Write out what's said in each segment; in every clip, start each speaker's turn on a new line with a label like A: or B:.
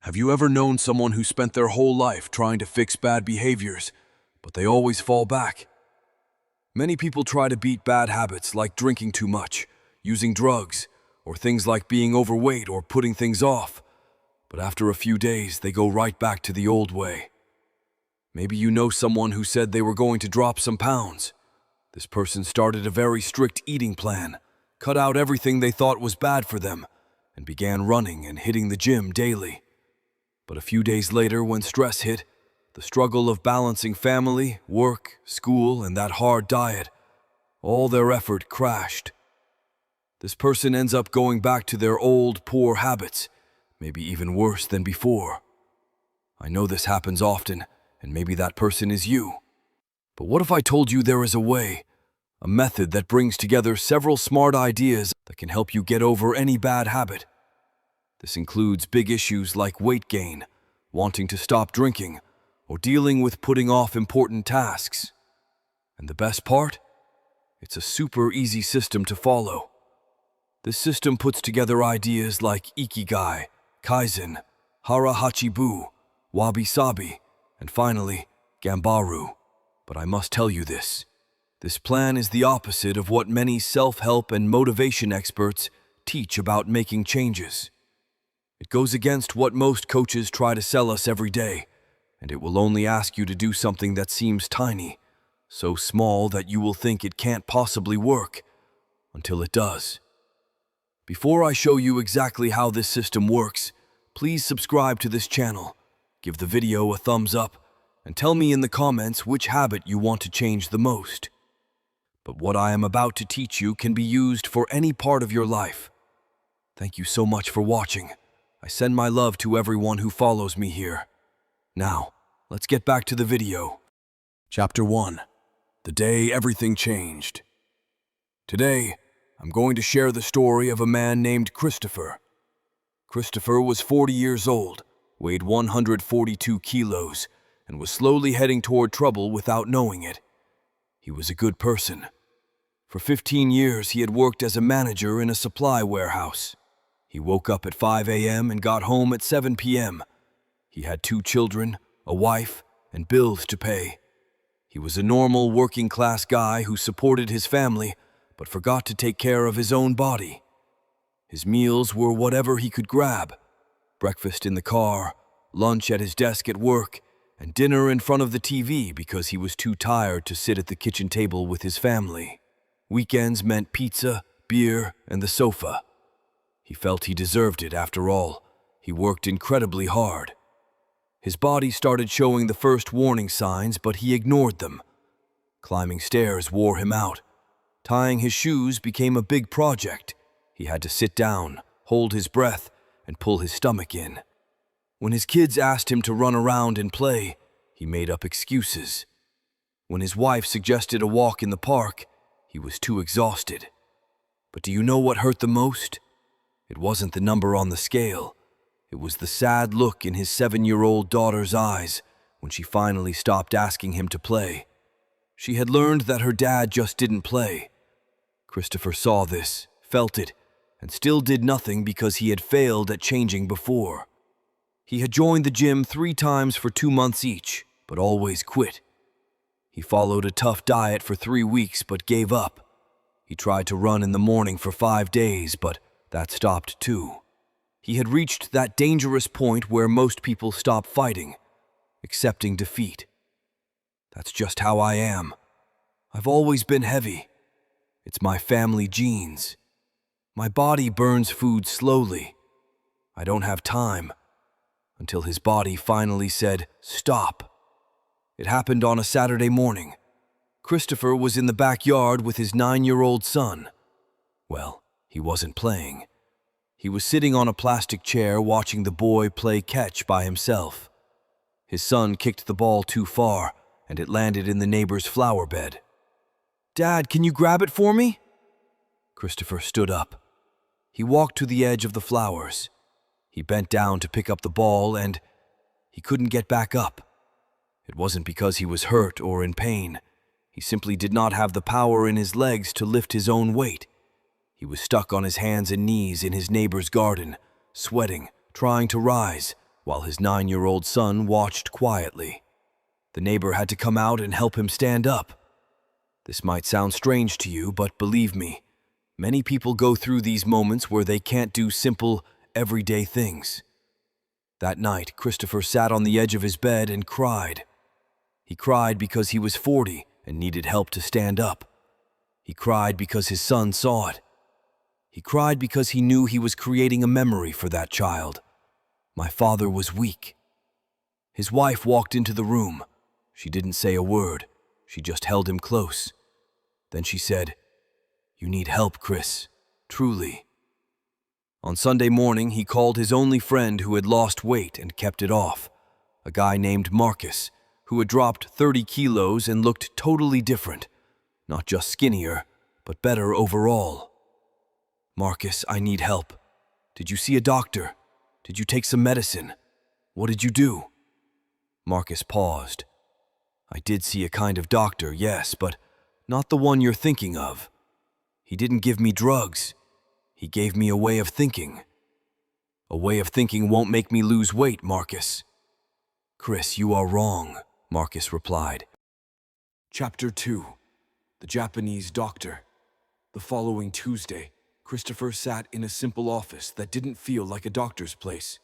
A: Have you ever known someone who spent their whole life trying to fix bad behaviors, but they always fall back? Many people try to beat bad habits like drinking too much, using drugs, or things like being overweight or putting things off, but after a few days they go right back to the old way. Maybe you know someone who said they were going to drop some pounds. This person started a very strict eating plan, cut out everything they thought was bad for them, and began running and hitting the gym daily. But a few days later, when stress hit, the struggle of balancing family, work, school, and that hard diet, all their effort crashed. This person ends up going back to their old, poor habits, maybe even worse than before. I know this happens often, and maybe that person is you. But what if I told you there is a way, a method that brings together several smart ideas that can help you get over any bad habit? This includes big issues like weight gain, wanting to stop drinking, or dealing with putting off important tasks. And the best part? It's a super easy system to follow. This system puts together ideas like Ikigai, Kaizen, Hara Hachibu, Wabi Sabi, and finally, Gambaru. But I must tell you this. This plan is the opposite of what many self-help and motivation experts teach about making changes. It goes against what most coaches try to sell us every day, and it will only ask you to do something that seems tiny, so small that you will think it can't possibly work, until it does. Before I show you exactly how this system works, please subscribe to this channel, give the video a thumbs up, and tell me in the comments which habit you want to change the most. But what I am about to teach you can be used for any part of your life. Thank you so much for watching. I send my love to everyone who follows me here. Now, let's get back to the video. Chapter 1. The Day Everything Changed. Today, I'm going to share the story of a man named Christopher. Christopher was 40 years old, weighed 142 kilos, and was slowly heading toward trouble without knowing it. He was a good person. For 15 years, he had worked as a manager in a supply warehouse. He woke up at 5 a.m. and got home at 7 p.m. He had 2 children, a wife, and bills to pay. He was a normal working-class guy who supported his family, but forgot to take care of his own body. His meals were whatever he could grab: breakfast in the car, lunch at his desk at work, and dinner in front of the TV because he was too tired to sit at the kitchen table with his family. Weekends meant pizza, beer, and the sofa. He felt he deserved it after all. He worked incredibly hard. His body started showing the first warning signs, but he ignored them. Climbing stairs wore him out. Tying his shoes became a big project. He had to sit down, hold his breath, and pull his stomach in. When his kids asked him to run around and play, he made up excuses. When his wife suggested a walk in the park, he was too exhausted. But do you know what hurt the most? It wasn't the number on the scale. It was the sad look in his 7-year-old daughter's eyes when she finally stopped asking him to play. She had learned that her dad just didn't play. Christopher saw this, felt it, and still did nothing because he had failed at changing before. He had joined the gym 3 times for 2 months each, but always quit. He followed a tough diet for 3 weeks but gave up. He tried to run in the morning for 5 days, but that stopped too. He had reached that dangerous point where most people stop fighting, accepting defeat. That's just how I am. I've always been heavy. It's my family genes. My body burns food slowly. I don't have time. Until his body finally said, "Stop." It happened on a Saturday morning. Christopher was in the backyard with his 9-year-old son. Well, he wasn't playing. He was sitting on a plastic chair watching the boy play catch by himself. His son kicked the ball too far, and it landed in the neighbor's flower bed. "Dad, can you grab it for me?" Christopher stood up. He walked to the edge of the flowers. He bent down to pick up the ball, and he couldn't get back up. It wasn't because he was hurt or in pain. He simply did not have the power in his legs to lift his own weight. He was stuck on his hands and knees in his neighbor's garden, sweating, trying to rise, while his 9-year-old son watched quietly. The neighbor had to come out and help him stand up. This might sound strange to you, but believe me, many people go through these moments where they can't do simple, everyday things. That night, Christopher sat on the edge of his bed and cried. He cried because he was 40 and needed help to stand up. He cried because his son saw it. He cried because he knew he was creating a memory for that child. My father was weak. His wife walked into the room. She didn't say a word. She just held him close. Then she said, "You need help, Chris. Truly." On Sunday morning, he called his only friend who had lost weight and kept it off, a guy named Marcus, who had dropped 30 kilos and looked totally different, not just skinnier, but better overall. "Marcus, I need help. Did you see a doctor? Did you take some medicine? What did you do?" Marcus paused. "I did see a kind of doctor, yes, but not the one you're thinking of. He didn't give me drugs. He gave me a way of thinking." "A way of thinking won't make me lose weight, Marcus." "Chris, you are wrong," Marcus replied. Chapter 2. The Japanese Doctor. The following Tuesday, Christopher sat in a simple office that didn't feel like a doctor's place.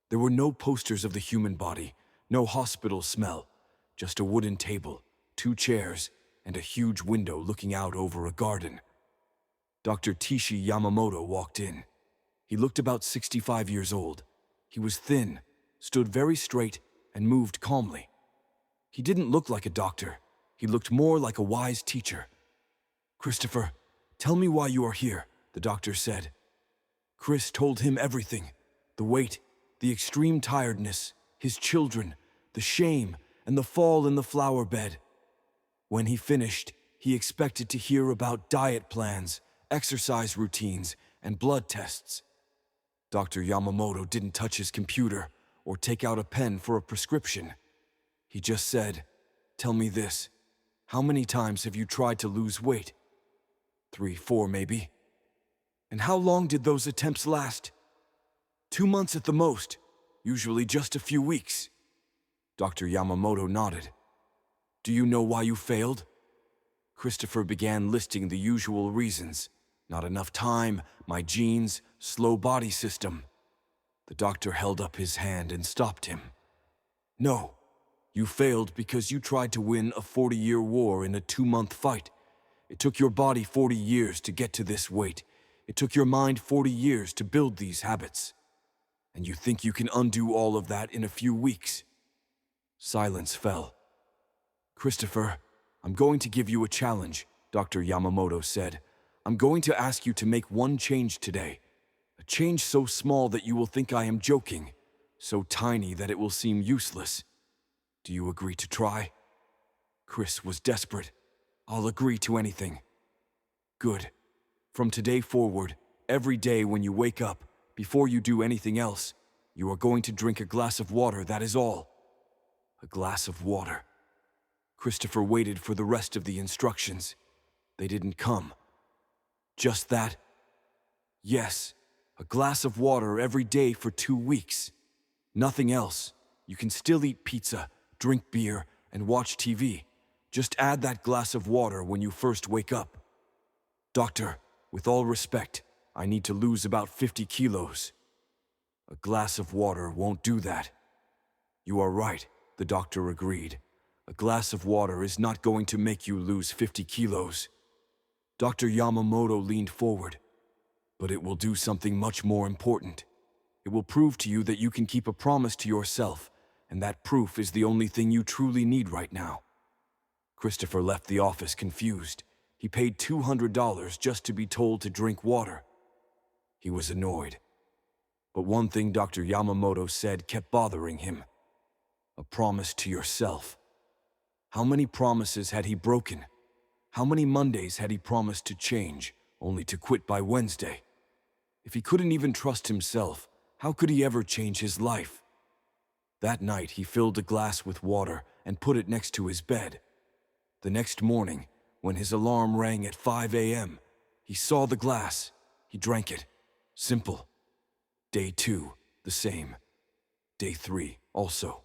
A: There were no posters of the human body, no hospital smell, just a wooden table, 2 chairs, and a huge window looking out over a garden. Dr. Tishi Yamamoto walked in. He looked about 65 years old. He was thin, stood very straight, and moved calmly. He didn't look like a doctor. He looked more like a wise teacher. "Christopher, tell me why you are here," the doctor said. Chris told him everything: the weight, the extreme tiredness, his children, the shame, and the fall in the flower bed. When he finished, he expected to hear about diet plans, exercise routines, and blood tests. Dr. Yamamoto didn't touch his computer or take out a pen for a prescription. He just said, "Tell me this. How many times have you tried to lose weight?" 3, 4 maybe. "And how long did those attempts last?" 2 months at the most, usually just a few weeks. Dr. Yamamoto nodded. "Do you know why you failed?" Christopher began listing the usual reasons. Not enough time, my genes, slow body system. The doctor held up his hand and stopped him. "No, you failed because you tried to win a 40-year war in a 2-month fight. It took your body 40 years to get to this weight. It took your mind 40 years to build these habits. And you think you can undo all of that in a few weeks?" Silence fell. "Christopher, I'm going to give you a challenge," Dr. Yamamoto said. "I'm going to ask you to make one change today. A change so small that you will think I am joking, so tiny that it will seem useless. Do you agree to try?" Chris was desperate. "I'll agree to anything." "Good. From today forward, every day when you wake up, before you do anything else, you are going to drink a glass of water, that is all." A glass of water. Christopher waited for the rest of the instructions. They didn't come. Just that? Yes, a glass of water every day for 2 weeks. Nothing else. You can still eat pizza, drink beer, and watch TV. Just add that glass of water when you first wake up. "Doctor, with all respect, I need to lose about 50 kilos. "A glass of water won't do that." "You are right," the doctor agreed. "A glass of water is not going to make you lose 50 kilos. Dr. Yamamoto leaned forward. "But it will do something much more important. It will prove to you that you can keep a promise to yourself, and that proof is the only thing you truly need right now." Christopher left the office confused. He paid $200 just to be told to drink water. He was annoyed. But one thing Dr. Yamamoto said kept bothering him. A promise to yourself. How many promises had he broken? How many Mondays had he promised to change, only to quit by Wednesday? If he couldn't even trust himself, how could he ever change his life? That night, he filled a glass with water and put it next to his bed. The next morning, when his alarm rang at 5 a.m., he saw the glass. He drank it. Simple. Day 2, the same. Day 3, also.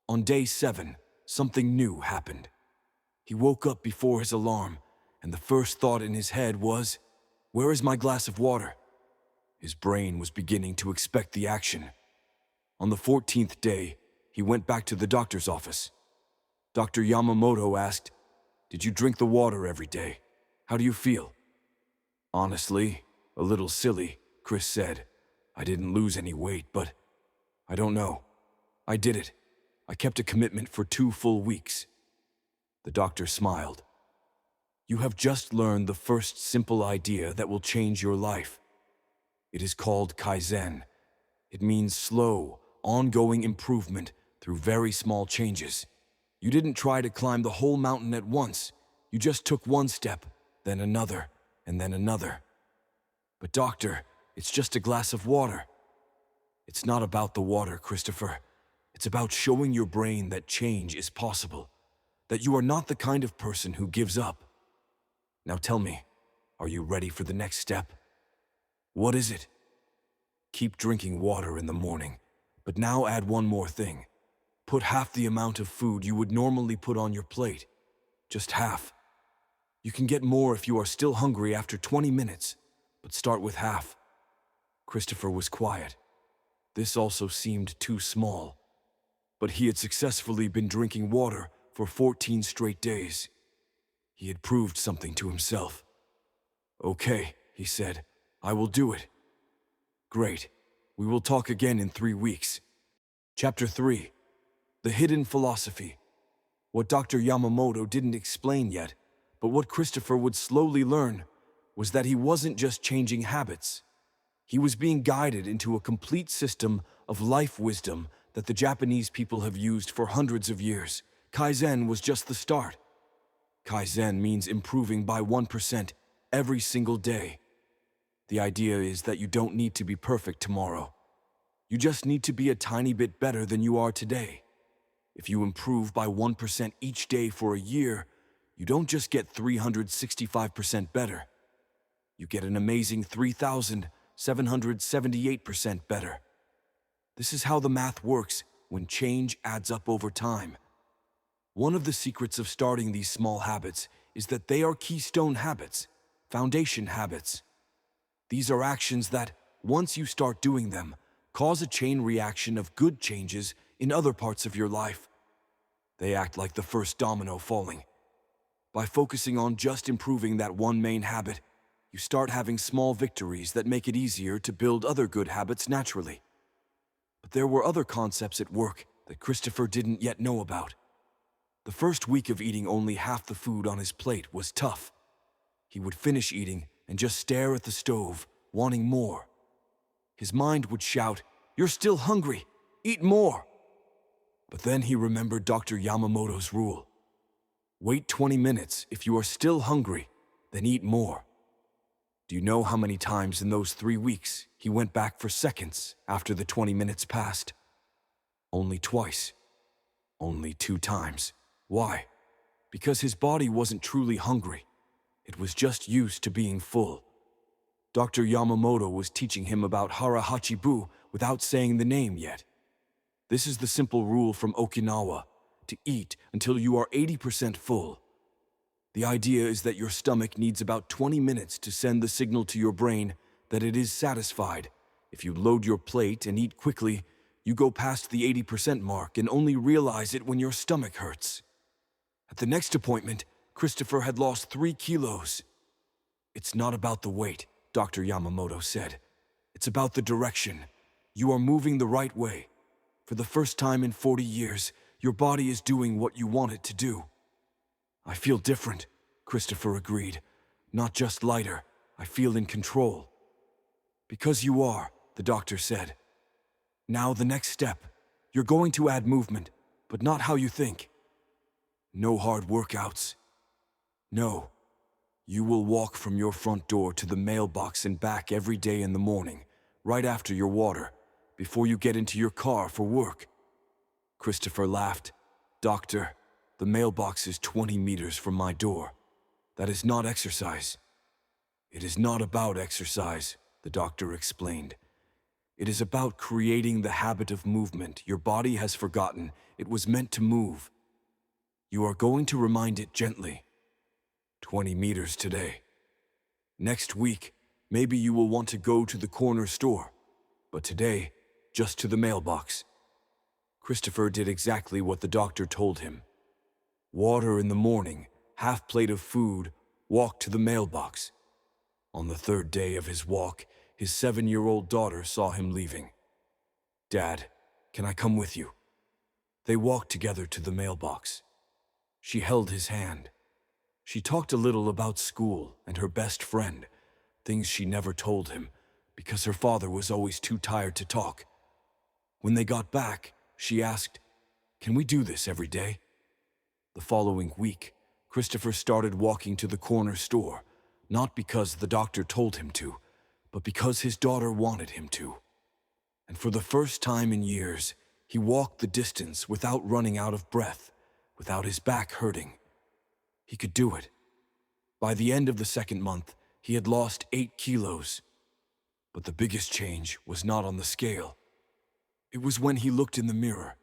A: On day 7, something new happened. He woke up before his alarm, and the first thought in his head was, "Where is my glass of water?" His brain was beginning to expect the action. On the 14th day, he went back to the doctor's office. Dr. Yamamoto asked, "Did you drink the water every day? How do you feel?" "Honestly, a little silly," Chris said. "I didn't lose any weight, but I don't know. I did it. I kept a commitment for 2 full weeks." The doctor smiled. "You have just learned the first simple idea that will change your life. It is called Kaizen. It means slow, ongoing improvement through very small changes. You didn't try to climb the whole mountain at once. You just took one step, then another, and then another." "But doctor, it's just a glass of water." "It's not about the water, Christopher. It's about showing your brain that change is possible, that you are not the kind of person who gives up. Now tell me, are you ready for the next step?" "What is it?" "Keep drinking water in the morning, but now add one more thing. Put half the amount of food you would normally put on your plate. Just half. You can get more if you are still hungry after 20 minutes, but start with half." Christopher was quiet. This also seemed too small. But he had successfully been drinking water for 14 straight days. He had proved something to himself. "Okay," he said, "I will do it." "Great. We will talk again in 3 weeks." Chapter 3. The Hidden Philosophy. What Dr. Yamamoto didn't explain yet, but what Christopher would slowly learn, was that he wasn't just changing habits. He was being guided into a complete system of life wisdom that the Japanese people have used for hundreds of years. Kaizen was just the start. Kaizen means improving by 1% every single day. The idea is that you don't need to be perfect tomorrow. You just need to be a tiny bit better than you are today. If you improve by 1% each day for a year, you don't just get 365% better. You get an amazing 3,778% better. This is how the math works when change adds up over time. One of the secrets of starting these small habits is that they are keystone habits, foundation habits. These are actions that, once you start doing them, cause a chain reaction of good changes in other parts of your life. They act like the first domino falling. By focusing on just improving that one main habit, you start having small victories that make it easier to build other good habits naturally. But there were other concepts at work that Christopher didn't yet know about. The first week of eating only half the food on his plate was tough. He would finish eating and just stare at the stove, wanting more. His mind would shout, "You're still hungry! Eat more!" But then he remembered Dr. Yamamoto's rule. Wait 20 minutes. If you are still hungry, then eat more. Do you know how many times in those 3 weeks he went back for seconds after the 20 minutes passed? Only twice. Only 2 times. Why? Because his body wasn't truly hungry. It was just used to being full. Dr. Yamamoto was teaching him about hara hachibu without saying the name yet. This is the simple rule from Okinawa, to eat until you are 80% full. The idea is that your stomach needs about 20 minutes to send the signal to your brain that it is satisfied. If you load your plate and eat quickly, you go past the 80% mark and only realize it when your stomach hurts. At the next appointment, Christopher had lost 3 kilos. "It's not about the weight," Dr. Yamamoto said. "It's about the direction. You are moving the right way. For the first time in 40 years, your body is doing what you want it to do." "I feel different," Christopher agreed. "Not just lighter, I feel in control." "Because you are," the doctor said. "Now the next step. You're going to add movement, but not how you think. No hard workouts. No. You will walk from your front door to the mailbox and back every day in the morning, right after your water, before you get into your car for work." Christopher laughed. "Doctor, the mailbox is 20 meters from my door. That is not exercise." "It is not about exercise," the doctor explained. It is about creating the habit of movement your body has forgotten it was meant to move. You are going to remind it gently. 20 meters today. Next week, maybe you will want to go to the corner store, but today, just to the mailbox. Christopher did exactly what the doctor told him. Water in the morning, half plate of food, walk to the mailbox. On the third day of his walk, his 7-year-old daughter saw him leaving. "Dad, can I come with you?" They walked together to the mailbox. She held his hand. She talked a little about school and her best friend, things she never told him because her father was always too tired to talk. When they got back, she asked, "Can we do this every day?" The following week, Christopher started walking to the corner store, not because the doctor told him to, but because his daughter wanted him to. And for the first time in years, he walked the distance without running out of breath, without his back hurting. He could do it. By the end of the second month, he had lost 8 kilos. But the biggest change was not on the scale. It was when he looked in the mirror,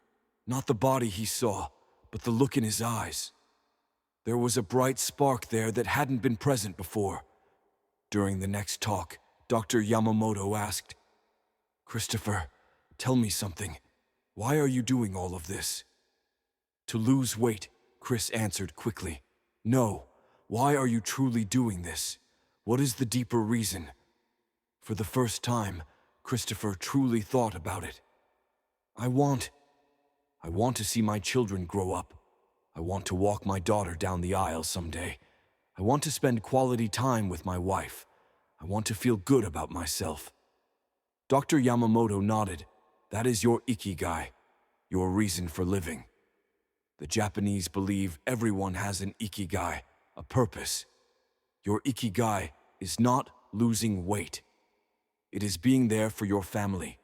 A: not the body he saw, but the look in his eyes. There was a bright spark there that hadn't been present before. During the next talk, Dr. Yamamoto asked, "Christopher, tell me something. Why are you doing all of this?" "To lose weight," Chris answered quickly. "No, why are you truly doing this? What is the deeper reason?" For the first time, Christopher truly thought about it. I want to see my children grow up. I want to walk my daughter down the aisle someday. I want to spend quality time with my wife. I want to feel good about myself." Dr. Yamamoto nodded. "That is your ikigai, your reason for living." The Japanese believe everyone has an ikigai, a purpose. Your ikigai is not losing weight. It is being there for your family.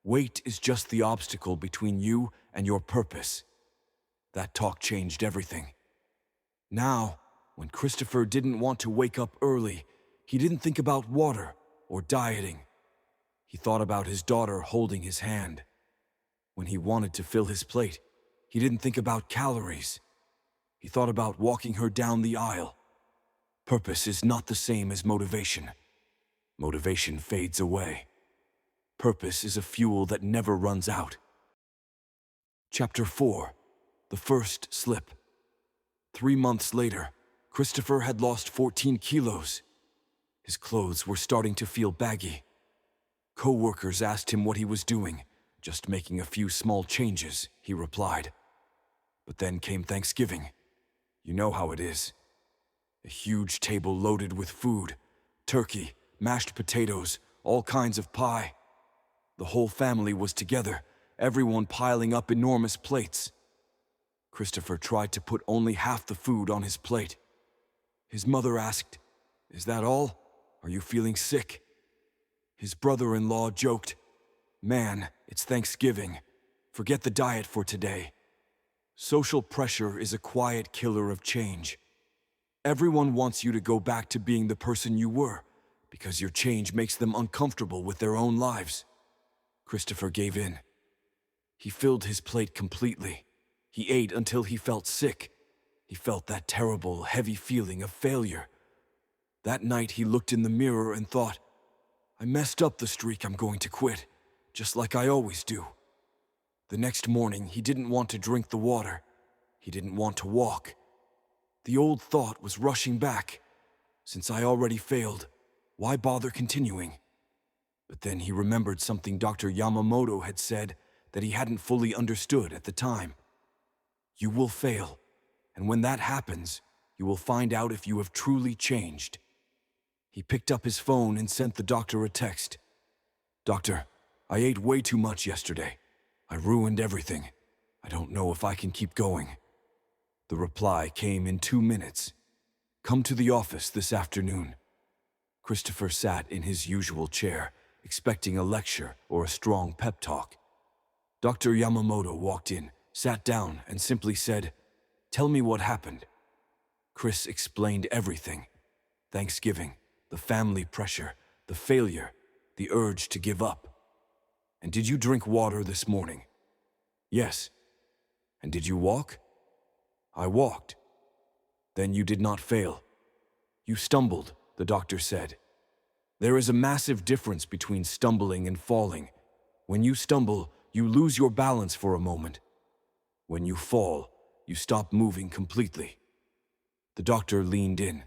A: Weight is just the obstacle between you and your purpose. That talk changed everything. Now, when Christopher didn't want to wake up early, he didn't think about water or dieting. He thought about his daughter holding his hand. When he wanted to fill his plate, he didn't think about calories. He thought about walking her down the aisle. Purpose is not the same as motivation. Motivation fades away. Purpose is a fuel that never runs out. Chapter 4. The First Slip. 3 months later, Christopher had lost 14 kilos. His clothes were starting to feel baggy. Co-workers asked him what he was doing. "Just making a few small changes," he replied. But then came Thanksgiving. You know how it is. A huge table loaded with food, turkey, mashed potatoes, all kinds of pie. The whole family was together, everyone piling up enormous plates. Christopher tried to put only half the food on his plate. His mother asked, "Is that all? Are you feeling sick?" His brother-in-law joked, "Man, it's Thanksgiving. Forget the diet for today." Social pressure is a quiet killer of change. Everyone wants you to go back to being the person you were, because your change makes them uncomfortable with their own lives. Christopher gave in. He filled his plate completely. He ate until he felt sick. He felt that terrible, heavy feeling of failure. That night he looked in the mirror and thought, "I messed up the streak, I'm going to quit, just like I always do." The next morning he didn't want to drink the water. He didn't want to walk. The old thought was rushing back. Since I already failed, why bother continuing? But then he remembered something Dr. Yamamoto had said that he hadn't fully understood at the time. You will fail, and when that happens, you will find out if you have truly changed. He picked up his phone and sent the doctor a text. "Doctor, I ate way too much yesterday. I ruined everything. I don't know if I can keep going." The reply came in 2 minutes. "Come to the office this afternoon." Christopher sat in his usual chair, expecting a lecture or a strong pep talk. Dr. Yamamoto walked in, sat down, and simply said, "Tell me what happened." Chris explained everything. Thanksgiving, the family pressure, the failure, the urge to give up. And did you drink water this morning? Yes. And did you walk? I walked. Then you did not fail. You stumbled, the doctor said. There is a massive difference between stumbling and falling. When you stumble, you lose your balance for a moment. When you fall, you stop moving completely. The doctor leaned in.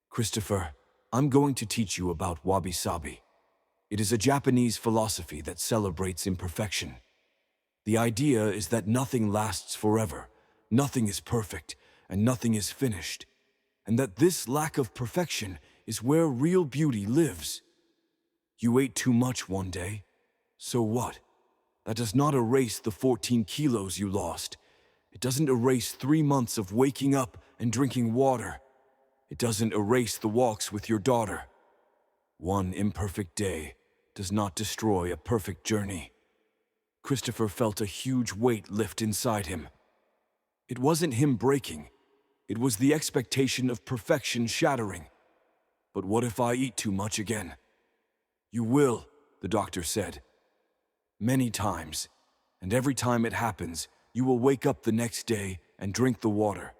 A: Christopher, I'm going to teach you about wabi-sabi. It is a Japanese philosophy that celebrates imperfection. The idea is that nothing lasts forever, nothing is perfect, and nothing is finished, and that this lack of perfection is where real beauty lives. You ate too much one day. So what? That does not erase the 14 kilos you lost. It doesn't erase 3 months of waking up and drinking water. It doesn't erase the walks with your daughter. One imperfect day does not destroy a perfect journey. Christopher felt a huge weight lift inside him. It wasn't him breaking. It was the expectation of perfection shattering. But what if I eat too much again? You will, the doctor said. Many times. And every time it happens, you will wake up the next day and drink the water.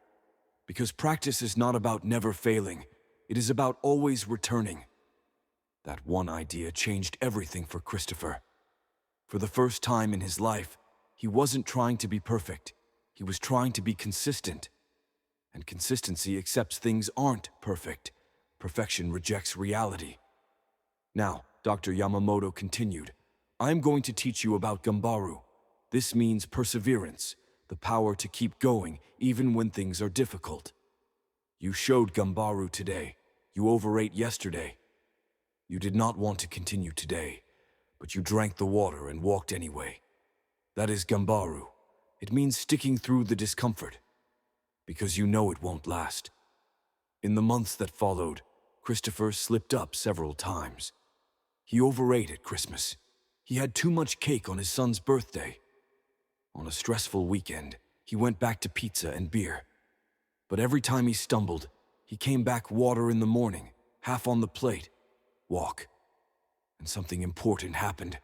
A: Because practice is not about never failing. It is about always returning. That one idea changed everything for Christopher. For the first time in his life, he wasn't trying to be perfect. He was trying to be consistent. And consistency accepts things aren't perfect. Perfection rejects reality. Now, Dr. Yamamoto continued, I'm going to teach you about Gambaru. This means perseverance, the power to keep going even when things are difficult. You showed Gambaru today. You overate yesterday. You did not want to continue today, but you drank the water and walked anyway. That is Gambaru. It means sticking through the discomfort, because you know it won't last. In the months that followed, Christopher slipped up several times. He overate at Christmas. He had too much cake on his son's birthday. On a stressful weekend, he went back to pizza and beer. But every time he stumbled, he came back water in the morning, half on the plate, walk. And something important happened.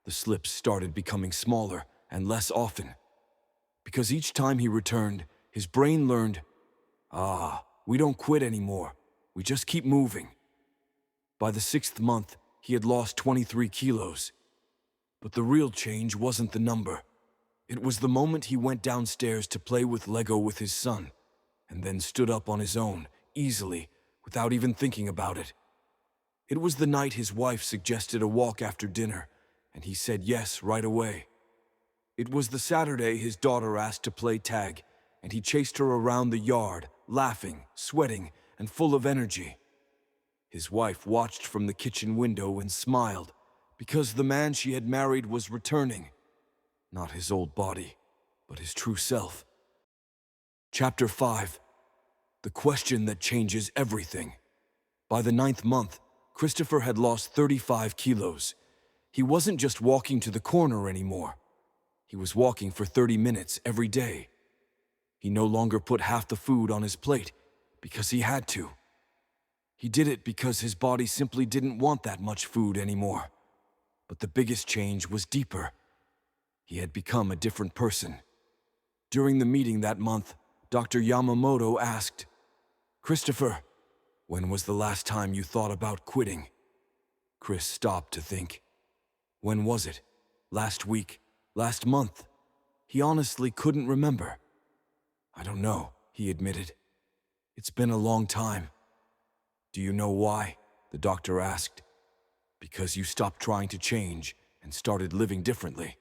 A: The slips started becoming smaller and less often. Because each time he returned, his brain learned, we don't quit anymore. We just keep moving. By the 6th month, he had lost 23 kilos. But the real change wasn't the number. It was the moment he went downstairs to play with Lego with his son, and then stood up on his own, easily, without even thinking about it. It was the night his wife suggested a walk after dinner, and he said yes right away. It was the Saturday his daughter asked to play tag, and he chased her around the yard, laughing, sweating, and full of energy. His wife watched from the kitchen window and smiled, because the man she had married was returning. Not his old body, but his true self. Chapter 5. The question that changes everything. By the 9th month, Christopher had lost 35 kilos. He wasn't just walking to the corner anymore. He was walking for 30 minutes every day. He no longer put half the food on his plate because he had to. He did it because his body simply didn't want that much food anymore. But the biggest change was deeper. He had become a different person. During the meeting that month, Dr. Yamamoto asked, Christopher, when was the last time you thought about quitting? Chris stopped to think. When was it? Last week? Last month? He honestly couldn't remember. I don't know, he admitted. It's been a long time. Do you know why? The doctor asked. Because you stopped trying to change and started living differently.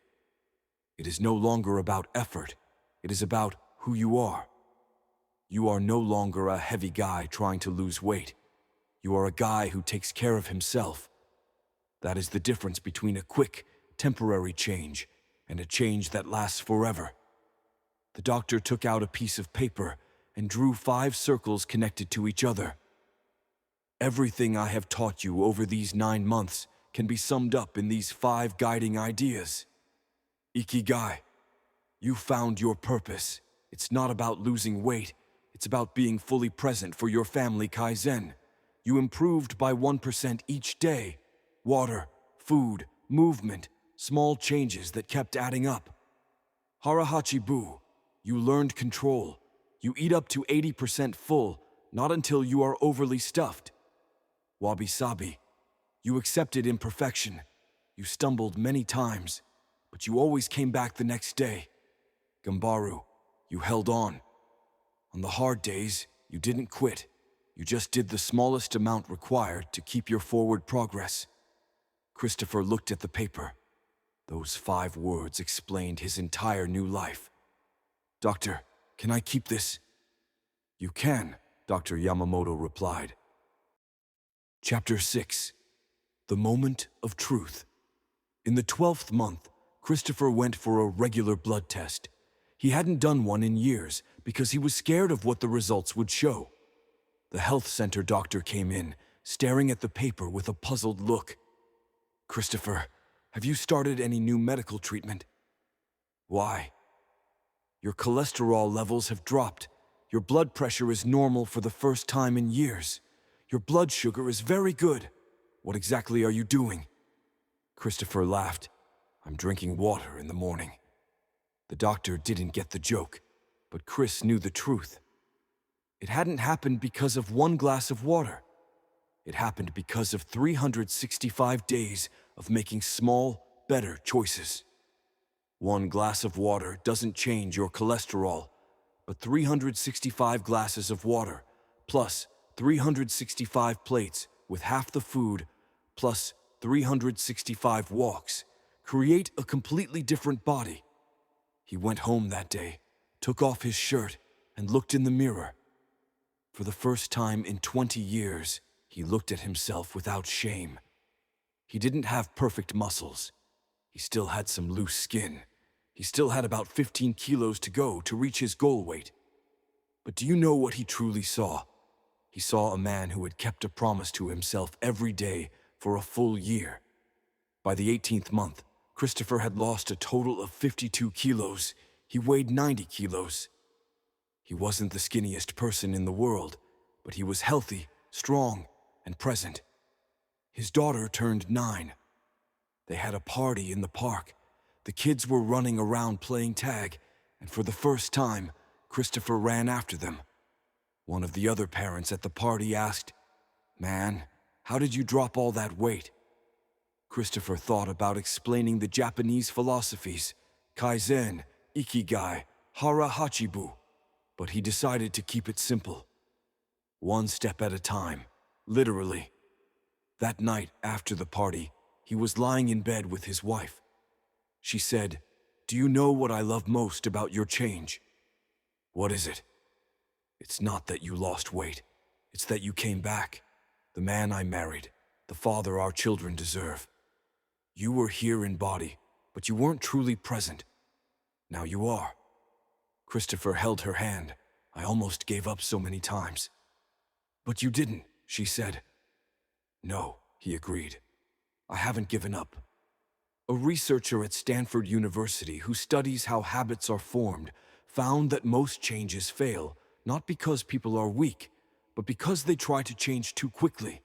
A: It is no longer about effort. It is about who you are. You are no longer a heavy guy trying to lose weight. You are a guy who takes care of himself. That is the difference between a quick, temporary change and a change that lasts forever. The doctor took out a piece of paper and drew 5 circles connected to each other. Everything I have taught you over these 9 months can be summed up in these 5 guiding ideas. Ikigai. You found your purpose. It's not about losing weight. It's about being fully present for your family. Kaizen. You improved by 1% each day. Water, food, movement, small changes that kept adding up. Harahachi-bu, you learned control. You eat up to 80% full, not until you are overly stuffed. Wabi-sabi, you accepted imperfection. You stumbled many times, but you always came back the next day. Gambaru, you held on. On the hard days, you didn't quit. You just did the smallest amount required to keep your forward progress. Christopher looked at the paper. Those 5 words explained his entire new life. Doctor, can I keep this? You can, Dr. Yamamoto replied. Chapter 6. The Moment of Truth. In the 12th month, Christopher went for a regular blood test. He hadn't done one in years because he was scared of what the results would show. The health center doctor came in, staring at the paper with a puzzled look. Christopher, have you started any new medical treatment? Why? Your cholesterol levels have dropped. Your blood pressure is normal for the first time in years. Your blood sugar is very good. What exactly are you doing? Christopher laughed. I'm drinking water in the morning. The doctor didn't get the joke, but Chris knew the truth. It hadn't happened because of 1 glass of water. It happened because of 365 days of making small, better choices. 1 glass of water doesn't change your cholesterol, but 365 glasses of water, plus 365 plates with half the food, plus 365 walks, create a completely different body. He went home that day, took off his shirt, and looked in the mirror. For the first time in 20 years, he looked at himself without shame. He didn't have perfect muscles. He still had some loose skin. He still had about 15 kilos to go to reach his goal weight. But do you know what he truly saw? He saw a man who had kept a promise to himself every day for a full year. By the 18th month, Christopher had lost a total of 52 kilos. He weighed 90 kilos. He wasn't the skinniest person in the world, but he was healthy, strong, and present. His daughter turned 9. They had a party in the park. The kids were running around playing tag, and for the first time, Christopher ran after them. One of the other parents at the party asked, "Man, how did you drop all that weight?" Christopher thought about explaining the Japanese philosophies, Kaizen, Ikigai, Hara Hachibu, but he decided to keep it simple. 1 step at a time, literally. That night after the party, he was lying in bed with his wife. She said, "Do you know what I love most about your change?" "What is it?" "It's not that you lost weight. It's that you came back. The man I married, the father our children deserve. You were here in body, but you weren't truly present. Now you are." Christopher held her hand. "I almost gave up so many times." "But you didn't," she said. "No," he agreed. "I haven't given up." A researcher at Stanford University who studies how habits are formed found that most changes fail, not because people are weak, but because they try to change too quickly.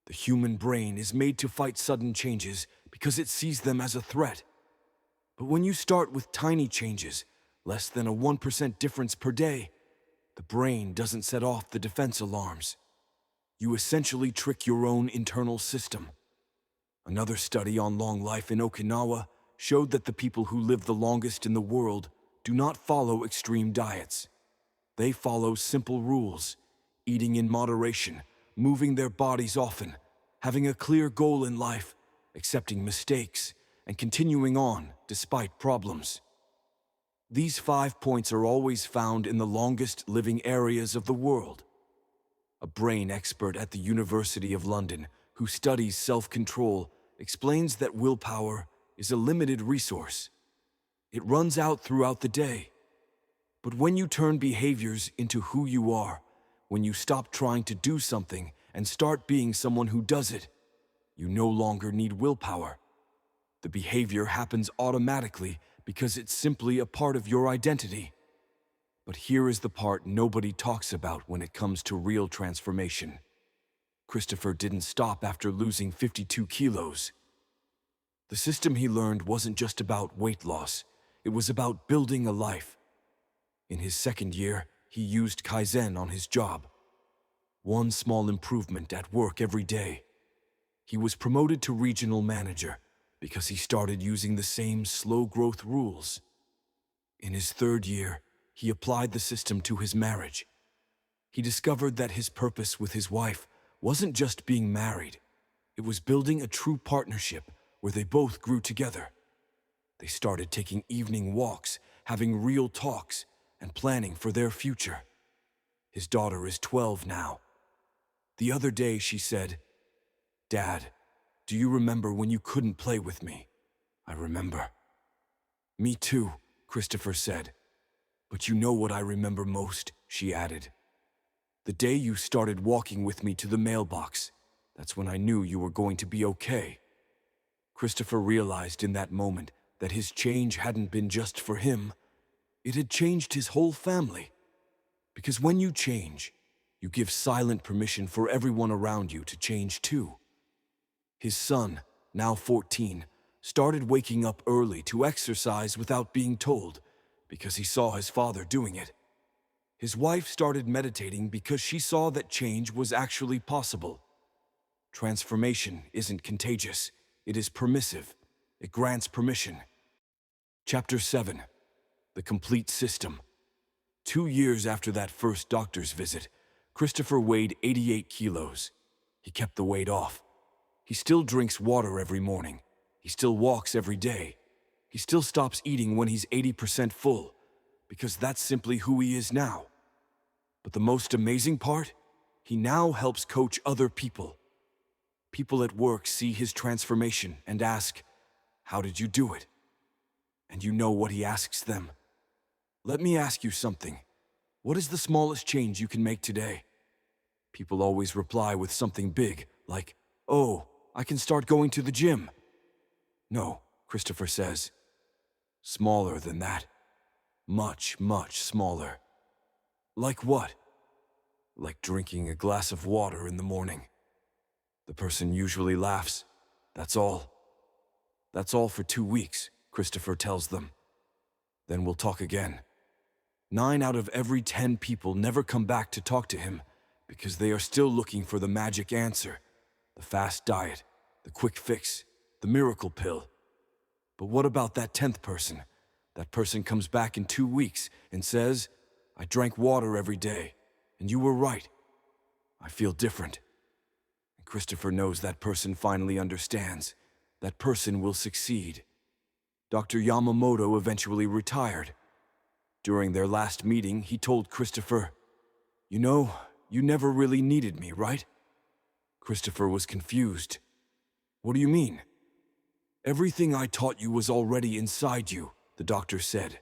A: The human brain is made to fight sudden changes because it sees them as a threat. But when you start with tiny changes, less than a 1% difference per day, the brain doesn't set off the defense alarms. You essentially trick your own internal system. Another study on long life in Okinawa showed that the people who live the longest in the world do not follow extreme diets. They follow simple rules, eating in moderation, moving their bodies often, having a clear goal in life, accepting mistakes, and continuing on despite problems. These 5 points are always found in the longest living areas of the world. A brain expert at the University of London who studies self-control explains that willpower is a limited resource. It runs out throughout the day. But when you turn behaviors into who you are, when you stop trying to do something and start being someone who does it, you no longer need willpower. The behavior happens automatically because it's simply a part of your identity. But here is the part nobody talks about when it comes to real transformation. Christopher didn't stop after losing 52 kilos. The system he learned wasn't just about weight loss, it was about building a life. In his second year, he used Kaizen on his job. One small improvement at work every day. He was promoted to regional manager because he started using the same slow growth rules. In his third year, he applied the system to his marriage. He discovered that his purpose with his wife wasn't just being married. It was building a true partnership where they both grew together. They started taking evening walks, having real talks, and planning for their future. His daughter is 12 now. The other day she said, "Dad, do you remember when you couldn't play with me?" "I remember." "Me too," Christopher said. "But you know what I remember most," she added. "The day you started walking with me to the mailbox. That's when I knew you were going to be okay." Christopher realized in that moment that his change hadn't been just for him. It had changed his whole family. Because when you change, you give silent permission for everyone around you to change too. His son, now 14, started waking up early to exercise without being told because he saw his father doing it. His wife started meditating because she saw that change was actually possible. Transformation isn't contagious. It is permissive. It grants permission. Chapter 7. The Complete System. 2 years after that first doctor's visit, Christopher weighed 88 kilos. He kept the weight off. He still drinks water every morning. He still walks every day. He still stops eating when he's 80% full, because that's simply who he is now. But the most amazing part? He now helps coach other people. People at work see his transformation and ask, "How did you do it?" And you know what he asks them? "Let me ask you something. What is the smallest change you can make today?" People always reply with something big, like, "Oh, I can start going to the gym." No, Christopher says. Smaller than that. Much, much smaller. Like what? Like drinking a glass of water in the morning. The person usually laughs. That's all. That's all for 2 weeks, Christopher tells them. Then we'll talk again. 9 out of every 10 people never come back to talk to him because they are still looking for the magic answer, the fast diet, the quick fix, the miracle pill. But what about that 10th person? That person comes back in 2 weeks and says, "I drank water every day, and you were right. I feel different." And Christopher knows that person finally understands. That person will succeed. Dr. Yamamoto eventually retired. During their last meeting, he told Christopher, "You know, you never really needed me, right?" Christopher was confused. "What do you mean?" "Everything I taught you was already inside you," the doctor said.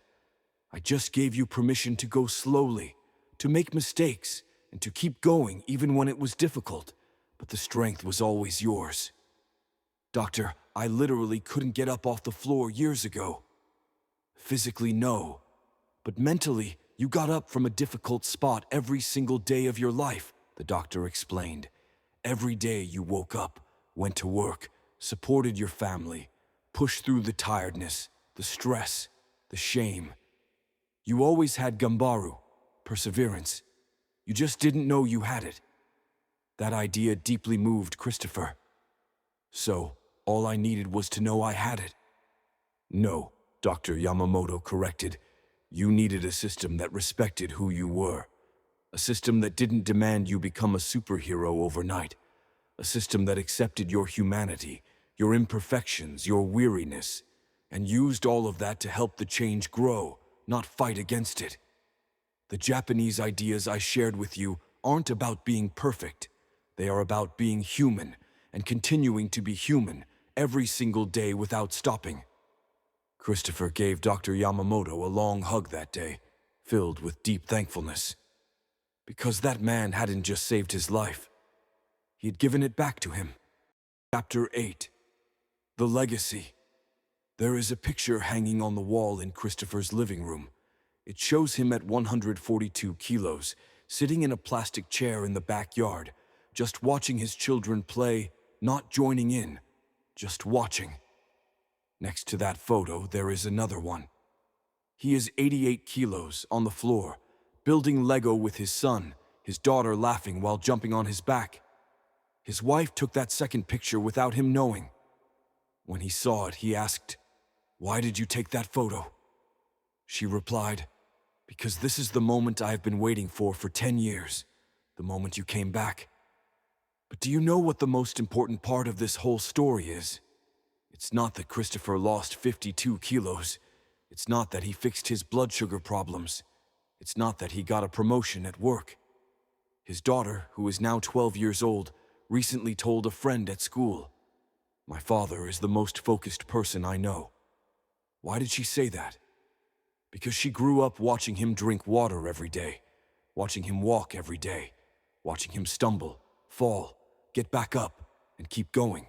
A: "I just gave you permission to go slowly, to make mistakes, and to keep going even when it was difficult, but the strength was always yours." "Doctor, I literally couldn't get up off the floor years ago." "Physically, no. But mentally, you got up from a difficult spot every single day of your life," the doctor explained. "Every day you woke up, went to work, supported your family, pushed through the tiredness, the stress, the shame. You always had gambaru, perseverance. You just didn't know you had it." That idea deeply moved Christopher. "So, all I needed was to know I had it." "No," Dr. Yamamoto corrected. "You needed a system that respected who you were. A system that didn't demand you become a superhero overnight. A system that accepted your humanity, your imperfections, your weariness, and used all of that to help the change grow, not fight against it. The Japanese ideas I shared with you aren't about being perfect. They are about being human and continuing to be human every single day without stopping." Christopher gave Dr. Yamamoto a long hug that day, filled with deep thankfulness. Because that man hadn't just saved his life. He had given it back to him. Chapter 8. The Legacy. There is a picture hanging on the wall in Christopher's living room. It shows him at 142 kilos, sitting in a plastic chair in the backyard, just watching his children play, not joining in, just watching. Next to that photo, there is another one. He is 88 kilos on the floor, building Lego with his son, his daughter laughing while jumping on his back. His wife took that second picture without him knowing. When he saw it, he asked, "Why did you take that photo?" She replied, "Because this is the moment I have been waiting for 10 years, the moment you came back." But do you know what the most important part of this whole story is? It's not that Christopher lost 52 kilos. It's not that he fixed his blood sugar problems. It's not that he got a promotion at work. His daughter, who is now 12 years old, recently told a friend at school, "My father is the most focused person I know." Why did she say that? Because she grew up watching him drink water every day, watching him walk every day, watching him stumble, fall, get back up, and keep going.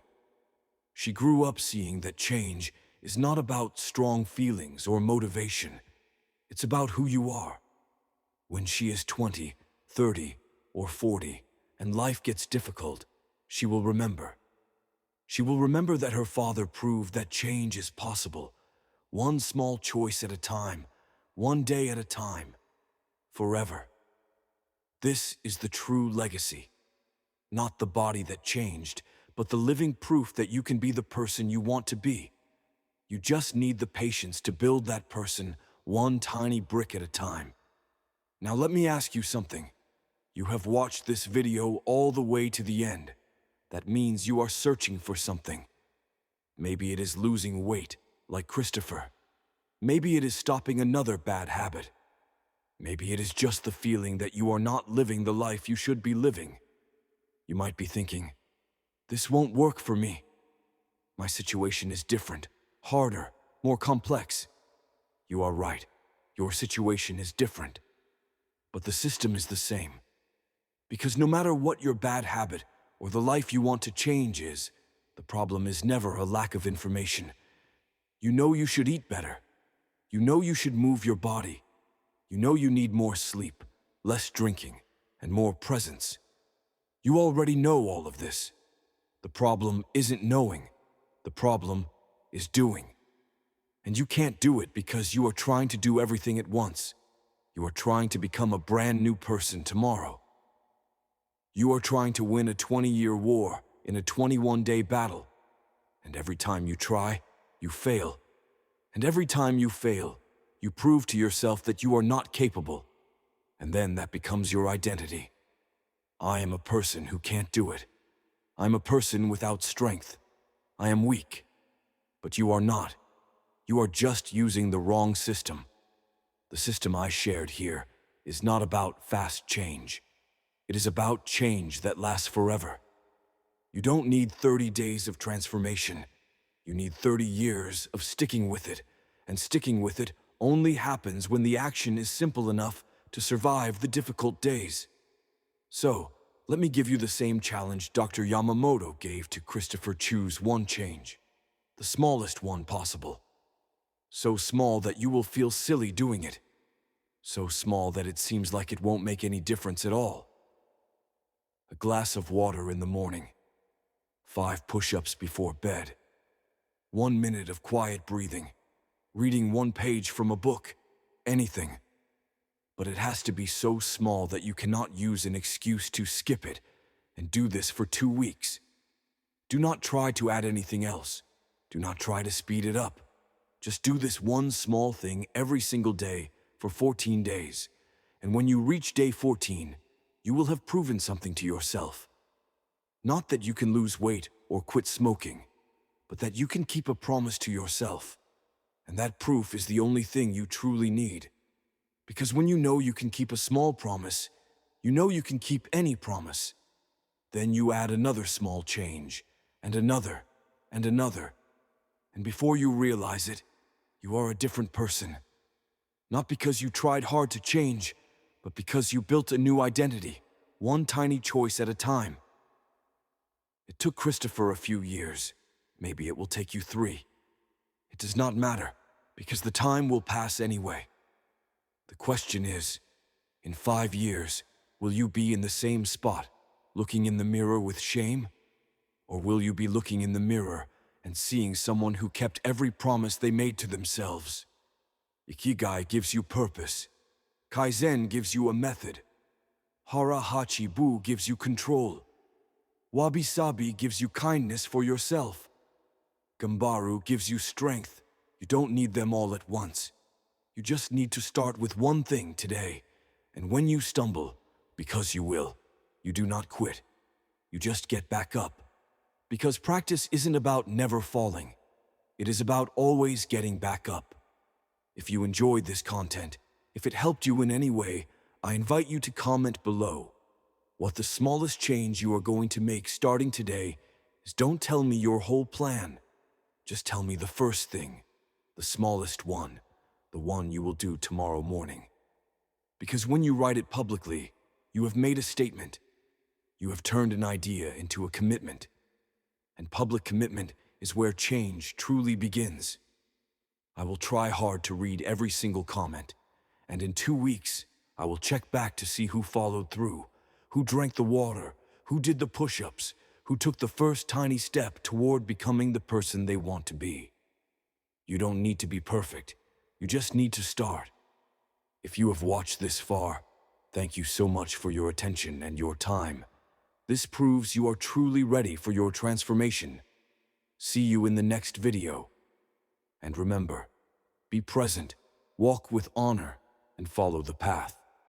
A: She grew up seeing that change is not about strong feelings or motivation. It's about who you are. When she is 20, 30, or 40, and life gets difficult, she will remember. She will remember that her father proved that change is possible, one small choice at a time, one day at a time, forever. This is the true legacy. Not the body that changed, but the living proof that you can be the person you want to be. You just need the patience to build that person one tiny brick at a time. Now let me ask you something. You have watched this video all the way to the end. That means you are searching for something. Maybe it is losing weight, like Christopher. Maybe it is stopping another bad habit. Maybe it is just the feeling that you are not living the life you should be living. You might be thinking, "This won't work for me. My situation is different, harder, more complex." You are right. Your situation is different. But the system is the same. Because no matter what your bad habit or the life you want to change is, the problem is never a lack of information. You know you should eat better. You know you should move your body. You know you need more sleep, less drinking, and more presence. You already know all of this. The problem isn't knowing. The problem is doing. And you can't do it because you are trying to do everything at once. You are trying to become a brand new person tomorrow. You are trying to win a 20-year war in a 21-day battle. And every time you try, you fail. And every time you fail, you prove to yourself that you are not capable. And then that becomes your identity. I am a person who can't do it. I'm a person without strength. I am weak. But you are not. You are just using the wrong system. The system I shared here is not about fast change. It is about change that lasts forever. You don't need 30 days of transformation. You need 30 years of sticking with it, and sticking with it only happens when the action is simple enough to survive the difficult days. So, let me give you the same challenge Dr. Yamamoto gave to Christopher. Choose one change, the smallest one possible. So small that you will feel silly doing it. So small that it seems like it won't make any difference at all. A glass of water in the morning. 5 push-ups before bed. 1 minute of quiet breathing. Reading 1 page from a book. Anything. But it has to be so small that you cannot use an excuse to skip it, and do this for 2 weeks. Do not try to add anything else. Do not try to speed it up. Just do this one small thing every single day for 14 days, and when you reach day 14, you will have proven something to yourself. Not that you can lose weight or quit smoking, but that you can keep a promise to yourself. And that proof is the only thing you truly need. Because when you know you can keep a small promise, you know you can keep any promise. Then you add another small change, and another, and another. And before you realize it, you are a different person. Not because you tried hard to change, but because you built a new identity, one tiny choice at a time. It took Christopher a few years. Maybe it will take you 3. It does not matter, because the time will pass anyway. The question is, in 5 years, will you be in the same spot, looking in the mirror with shame? Or will you be looking in the mirror and seeing someone who kept every promise they made to themselves. Ikigai gives you purpose. Kaizen gives you a method. Hara Hachi Bu gives you control. Wabi Sabi gives you kindness for yourself. Gambaru gives you strength. You don't need them all at once. You just need to start with one thing today. And when you stumble, because you will, you do not quit. You just get back up. Because practice isn't about never falling. It is about always getting back up. If you enjoyed this content, if it helped you in any way, I invite you to comment below. What the smallest change you are going to make starting today is. Don't tell me your whole plan. Just tell me the first thing, the smallest one, the one you will do tomorrow morning. Because when you write it publicly, you have made a statement. You have turned an idea into a commitment. And public commitment is where change truly begins. I will try hard to read every single comment, and in 2 weeks, I will check back to see who followed through, who drank the water, who did the push-ups, who took the first tiny step toward becoming the person they want to be. You don't need to be perfect. You just need to start. If you have watched this far, thank you so much for your attention and your time. This proves you are truly ready for your transformation. See you in the next video. And remember, be present, walk with honor, and follow the path.